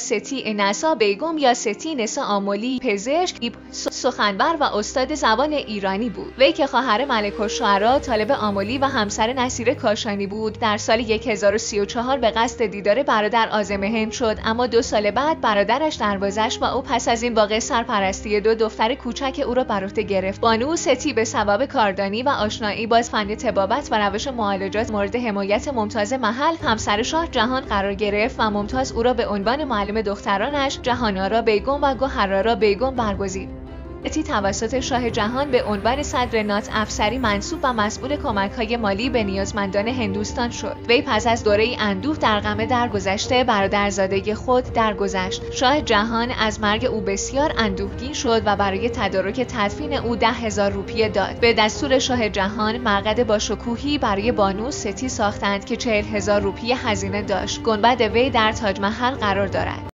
ستی نسا بیگم یا ستی نسا آملی پزشک، سخنور و استاد زبان ایرانی بود. وی که خواهر ملک الشعرا طالب آملی و همسر نصیر کاشانی بود، در سال 1034 به قصد دیدار برادر عازم هند شد، اما 2 سال بعد برادرش درگذشت و او پس از این واقعه سرپرستی 2 دختر کوچک او را بر عهده گرفت. بانو ستی به سبب کاردانی و آشنایی با فن طبابت و روش معالجات مورد حمایت ممتاز محل، همسر شاه جهان قرار گرفت و ممتاز او را به عنوان معلم دخترانش جهانآرا بیگم و گوهرآرا بیگم برگزید. ستی توسط شاه جهان به عنوان صدر نات افسری منصوب و مسئول کمک‌های مالی به نیازمندان هندوستان شد. وی پس از دوره اندوه در غم درگذشته برادرزاده خود درگذشت. شاه جهان از مرگ او بسیار اندوهگین شد و برای تدارک تدفین او 10,000 روپیه داد. به دستور شاه جهان مقعد با شکوهی برای بانو ستی ساختند که 40,000 روپیه هزینه داشت. گنبد وی در تاج محل قرار دارد.